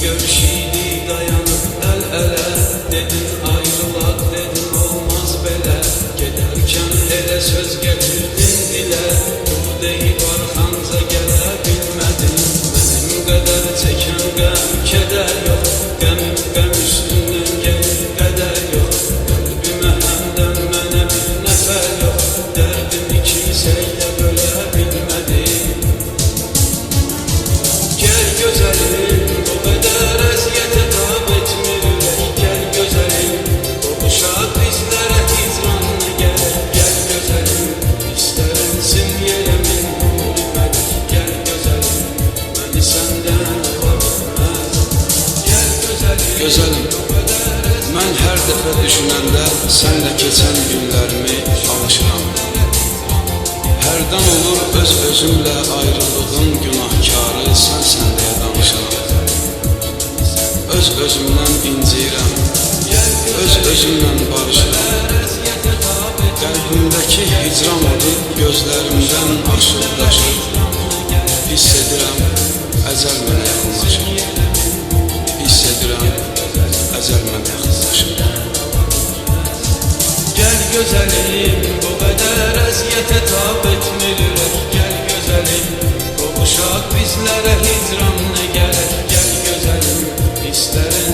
görüşüydü dayanıp el ele. Dedin ayrılak dedin olmaz belə. Giderken elə söz getirdin dile. Bu deyip arxanca gələ bilmədin. Mənim qədər çəkən qəm kədər yox. Qəm üstündən gəlir qədər yox. Qəlbimə həmdən mənə bir nəfər yox. Dərdimi kimsəyə bölə bilmədim. Gəl gözəlim, bu qədər əziyyətə tab etmir ürək. Gəl gözəlim, qovuşaq bizlərə hicranla gələk. Gəl gözəlim, istərənsin yerəmin nuri mələk. Gəl gözəlim, məni səndən aparmaz. Gəl gözəlim, Gözəlim, mən hər dəfə düşünəndə sənlə keçən günlərimi alışıram. Hərdən olur öz-özümlə ayrılığın günahkarı sənsən deyə danışıram. Öz-özümdən inciyirəm, öz-özümlə barışıram. Qəlbimdəki hicran odu gözlərimdən aşır daşır. Hiss edirəm, əcəl mənə yaxınlaşır. Hiss edirəm, əcəl mənə yaxınlaşır. gəl gözəlim, bu qədər əziyyətə tab etmir ürək. Gəl gözəlim, qovuşaq bizlərə hicran nə gərək. Gəl gözəlim, istərən